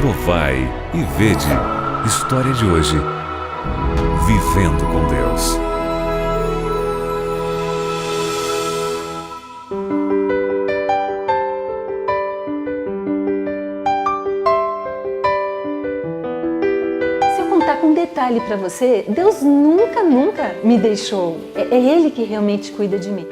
Provai e vede. História de hoje. Vivendo com Deus. Se eu contar com detalhe para você, Deus nunca me deixou. É Ele que realmente cuida de mim.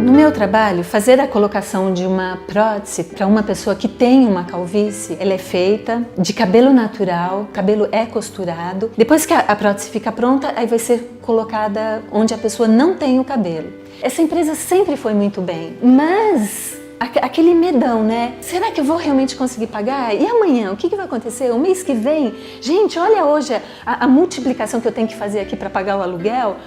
No meu trabalho, fazer a colocação de uma prótese para uma pessoa que tem uma calvície, ela é feita de cabelo natural, o cabelo é costurado. Depois que a prótese fica pronta, aí vai ser colocada onde a pessoa não tem o cabelo. Essa empresa sempre foi muito bem, mas aquele medão, né? Será que eu vou realmente conseguir pagar? E amanhã? O que vai acontecer? O mês que vem? Gente, olha hoje a multiplicação que eu tenho que fazer aqui para pagar o aluguel.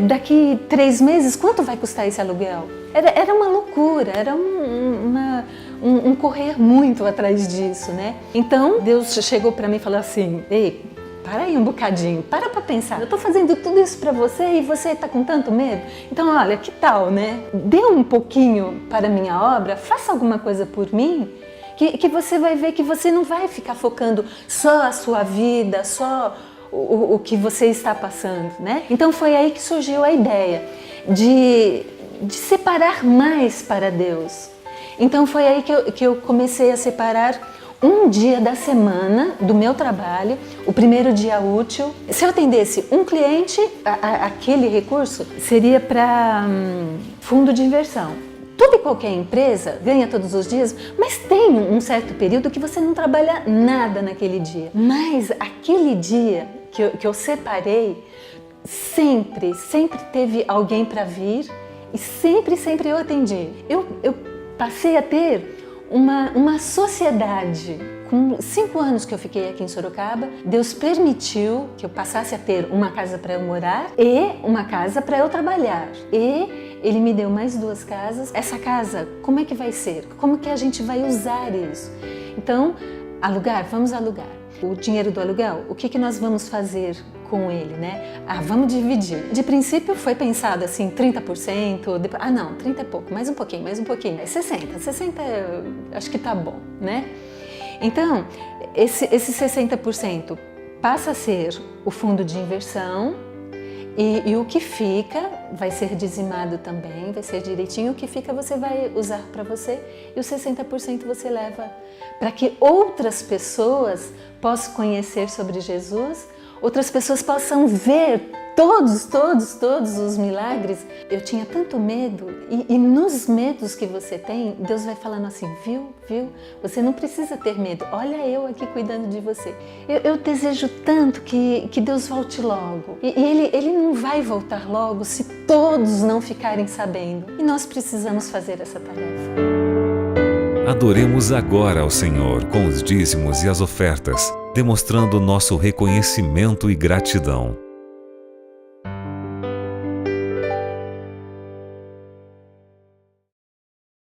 Daqui 3 meses, quanto vai custar esse aluguel? Era uma loucura, era um correr muito atrás disso, né? Então, Deus chegou para mim e falou assim: ei, para aí um bocadinho, para pensar. Eu tô fazendo tudo isso para você e você tá com tanto medo? Então, olha, que tal, né? Dê um pouquinho para a minha obra, faça alguma coisa por mim, que você vai ver que você não vai ficar focando só a sua vida, só o que você está passando, né? Então foi aí que surgiu a ideia de separar mais para Deus. Então foi aí que eu comecei a separar um dia da semana do meu trabalho, o primeiro dia útil. Se eu atendesse um cliente, aquele recurso seria para fundo de inversão. Toda e qualquer empresa ganha todos os dias, mas tem um certo período que você não trabalha nada naquele dia. Mas aquele dia que eu separei, sempre teve alguém para vir e sempre eu atendi. Eu passei a ter uma sociedade. Com 5 anos que eu fiquei aqui em Sorocaba, Deus permitiu que eu passasse a ter uma casa para eu morar e uma casa para eu trabalhar. E Ele me deu mais 2 casas. Essa casa, como é que vai ser? Como que a gente vai usar isso? Então, vamos alugar. O dinheiro do aluguel, o que nós vamos fazer com ele, né? Vamos dividir. De princípio foi pensado assim, 30%, depois, não, 30 é pouco, mais um pouquinho. É 60 acho que tá bom, né? Então, esse 60% passa a ser o fundo de inversão e o que fica vai ser dizimado também, vai ser direitinho. O que fica você vai usar para você e os 60% você leva para que outras pessoas possam conhecer sobre Jesus, outras pessoas possam ver todos os milagres. Eu tinha tanto medo e nos medos que você tem, Deus vai falando assim, viu? Você não precisa ter medo, olha eu aqui cuidando de você. Eu desejo tanto que Deus volte logo. E ele não vai voltar logo se todos não ficarem sabendo. E nós precisamos fazer essa tarefa. Adoremos agora ao Senhor com os dízimos e as ofertas, demonstrando nosso reconhecimento e gratidão.